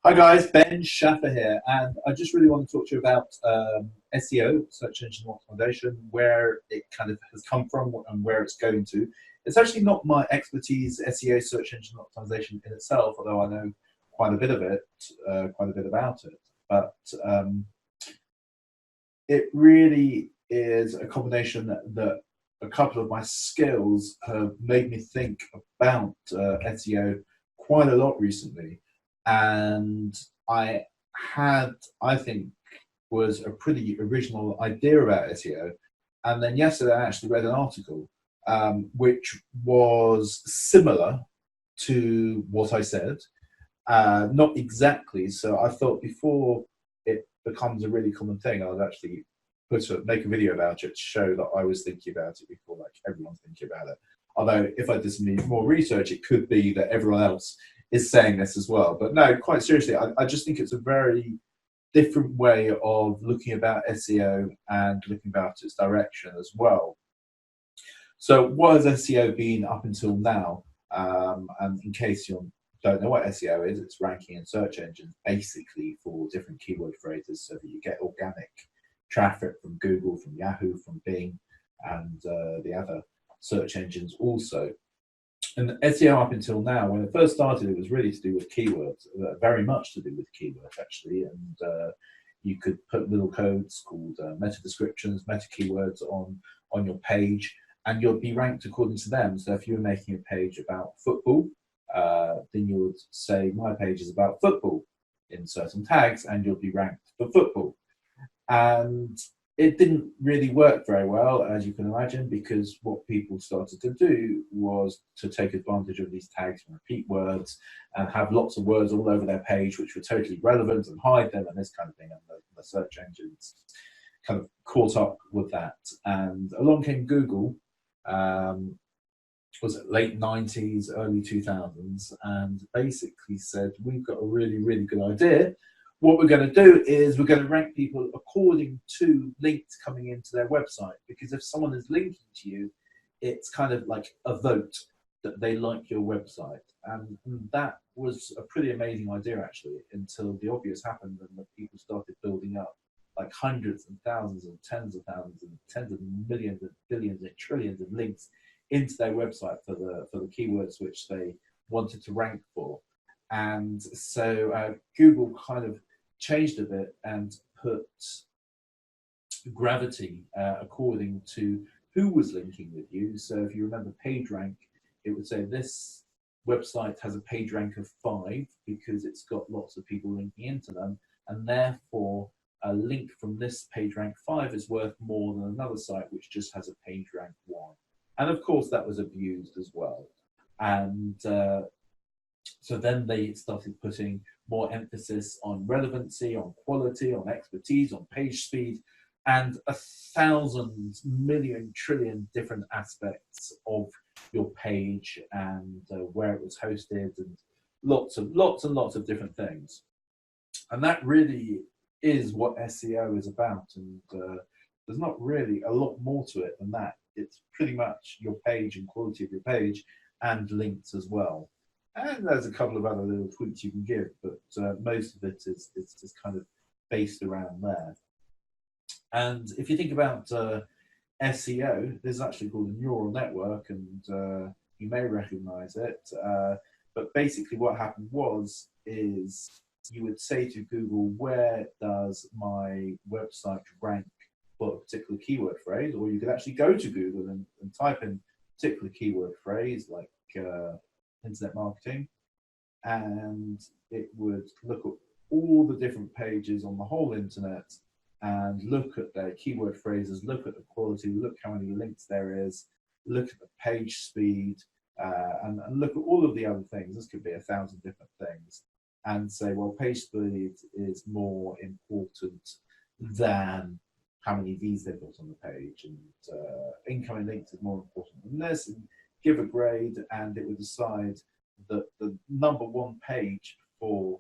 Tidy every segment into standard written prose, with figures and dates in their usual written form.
Hi guys, Ben Schaffer here, and I just really want to talk to you about SEO, search engine optimization, where it kind of has come from and where it's going to. It's actually not my expertise, SEO, search engine optimization in itself, although I know quite a bit of it, quite a bit about it. But it really is a combination that a couple of my skills have made me think about SEO quite a lot recently. And I had, I think, was a pretty original idea about SEO. And then yesterday I actually read an article which was similar to what I said, not exactly. So I thought before it becomes a really common thing, I'd actually make a video about it to show that I was thinking about it before like everyone's thinking about it. Although if I did some more research, it could be that everyone else is saying this as well. But no, quite seriously, I just think it's a very different way of looking about SEO and looking about its direction as well. So what has SEO been up until now? And in case you don't know what SEO is, it's ranking in search engines basically for different keyword phrases so that you get organic traffic from Google, from Yahoo, from Bing, and the other search engines also. And SEO up until now, when it first started, it was really to do with keywords, very much to do with keywords actually. And you could put little codes called meta descriptions, meta keywords on your page, and you'll be ranked according to them. So if you're making a page about football, then you would say my page is about football in certain tags, and you'll be ranked for football. And it didn't really work very well, as you can imagine, because what people started to do was to take advantage of these tags and repeat words and have lots of words all over their page which were totally relevant and hide them and this kind of thing. And the search engines kind of caught up with that. And along came Google, was it late 90s, early 2000s, and basically said, we've got a really, really good idea. What we're going to do is we're going to rank people according to links coming into their website, because if someone is linking to you, it's kind of like a vote that they like your website. And that was a pretty amazing idea actually, until the obvious happened and the people started building up like hundreds and thousands and tens of thousands and tens of millions and billions and trillions of links into their website for the keywords which they wanted to rank for. And so Google kind of changed a bit and put gravity according to who was linking with you. So if you remember PageRank, it would say this website has a page rank of 5 because it's got lots of people linking into them, and therefore a link from this page rank 5 is worth more than another site which just has a page rank 1. And of course that was abused as well. And so then they started putting more emphasis on relevancy, on quality, on expertise, on page speed, and 1,000 million trillion different aspects of your page and where it was hosted, and lots and lots of different things. And that really is what SEO is about. And there's not really a lot more to it than that. It's pretty much your page and quality of your page and links as well. And there's a couple of other little tweaks you can give, but most of it is kind of based around there. And if you think about SEO, this is actually called a neural network, and you may recognize it. But basically what happened is you would say to Google, where does my website rank for a particular keyword phrase? Or you could actually go to Google and type in a particular keyword phrase like internet marketing, and it would look at all the different pages on the whole internet and look at their keyword phrases, look at the quality, look how many links there is, look at the page speed, and look at all of the other things. This could be 1,000 different things, and say, well, page speed is more important than how many V's they've got on the page, and incoming links is more important than this, and give a grade, and it would decide that the number 1 page for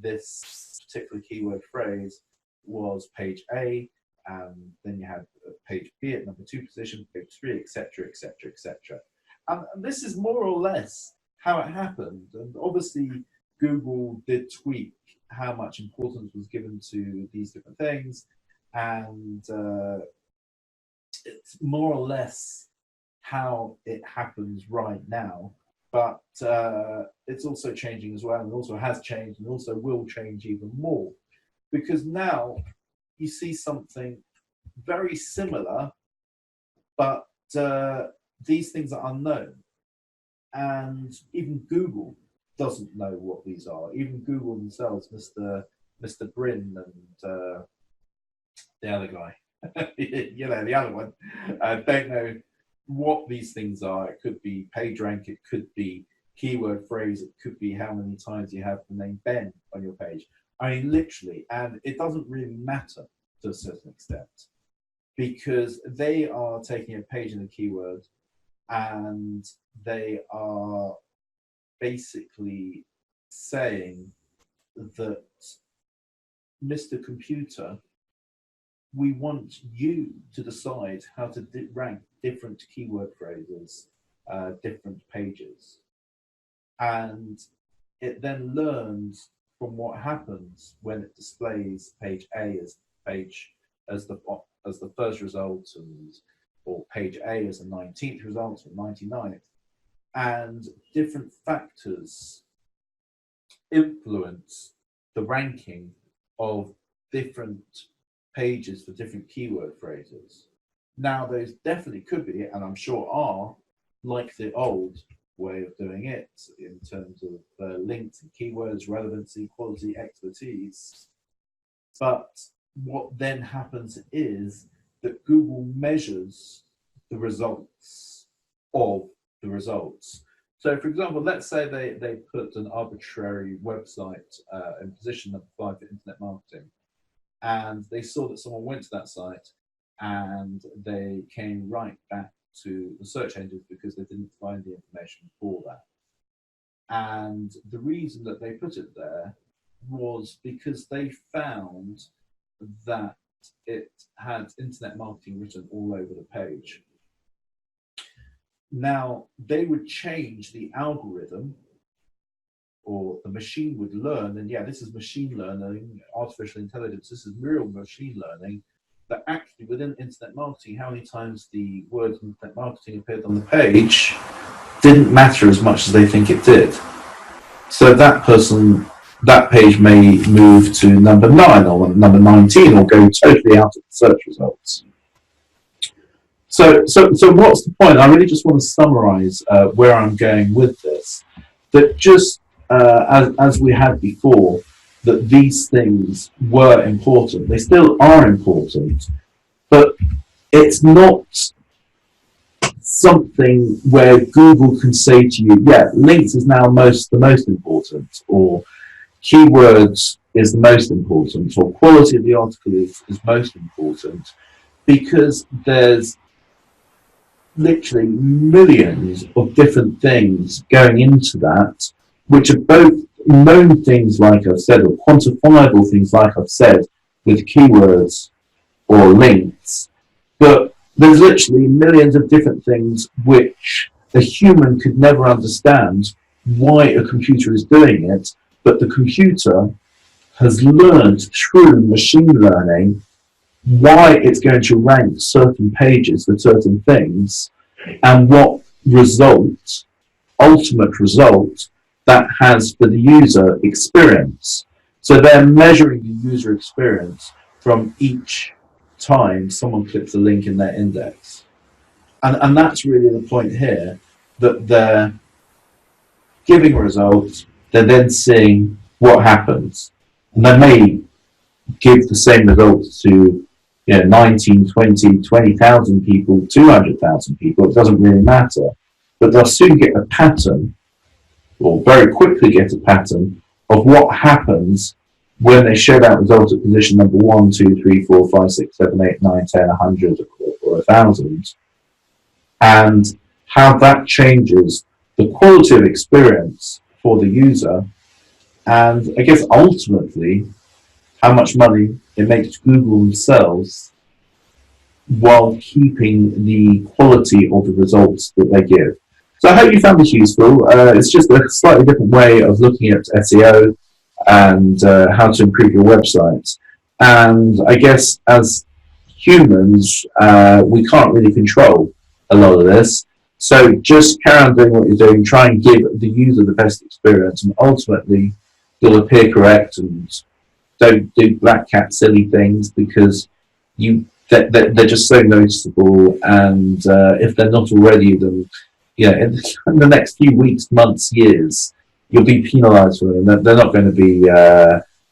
this particular keyword phrase was page A, and then you had page B at number 2 position, page 3, etc., etc., etc. And this is more or less how it happened. And obviously, Google did tweak how much importance was given to these different things, and it's more or less how it happens right now. But it's also changing as well, and also has changed, and also will change even more, because now you see something very similar, but these things are unknown, and even Google doesn't know what these are. Even Google themselves, Mr. Brin and the other guy, you know, the other one, don't know what these things are. It could be PageRank, it could be keyword phrase, it could be how many times you have the name Ben on your page. I mean, literally, and it doesn't really matter to a certain extent, because they are taking a page and a keyword, and they are basically saying that, Mr. Computer, we want you to decide how to rank different keyword phrases, different pages. And it then learns from what happens when it displays page A as the first result, or page A as the 19th result or 99th. And different factors influence the ranking of different pages for different keyword phrases. Now, those definitely could be, and I'm sure are, like the old way of doing it in terms of links and keywords, relevancy, quality, expertise. But what then happens is that Google measures the results of the results. So, for example, let's say they put an arbitrary website in position number 5 for internet marketing, and they saw that someone went to that site and they came right back to the search engines because they didn't find the information for that. And the reason that they put it there was because they found that it had internet marketing written all over the page. Now, they would change the algorithm, or the machine would learn, and yeah, this is machine learning, artificial intelligence, this is real machine learning, that actually within internet marketing, how many times the word internet marketing appeared on the page didn't matter as much as they think it did. So that page may move to number 9 or number 19, or go totally out of the search results. So what's the point? I really just want to summarize where I'm going with this. That just as we had before, that these things were important. They still are important, but it's not something where Google can say to you, yeah, links is now the most important, or keywords is the most important, or quality of the article is most important, because there's literally millions of different things going into that, which are both known things, like I've said, or quantifiable things, like I've said, with keywords or links. But there's literally millions of different things which a human could never understand why a computer is doing it, but the computer has learned through machine learning why it's going to rank certain pages for certain things, and what result, ultimate result, that has for the user experience. So they're measuring the user experience from each time someone clicks a link in their index. And that's really the point here, that they're giving results, they're then seeing what happens. And they may give the same results to 19, 20, 20,000 people, 200,000 people, it doesn't really matter. But they'll soon get a pattern, or very quickly get a pattern, of what happens when they show that result at position number 1, 2, 3, 4, 5, 6, 7, 8, 9, 10, 100, or 1,000, and how that changes the quality of experience for the user, and I guess ultimately how much money it makes Google themselves, while keeping the quality of the results that they give. So I hope you found this useful. It's just a slightly different way of looking at SEO. and how to improve your website. And I guess as humans, we can't really control a lot of this. So just carry on doing what you're doing, try and give the user the best experience, and ultimately you'll appear correct. And don't do black cat silly things, because they're just so noticeable. And if they're not already, then in the next few weeks, months, years, you'll be penalised for them. They're not going to be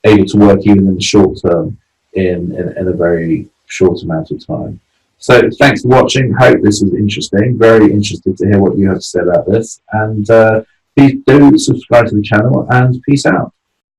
able to work even in the short term in a very short amount of time. So thanks for watching. Hope this was interesting. Very interested to hear what you have to say about this. And please do subscribe to the channel, and peace out.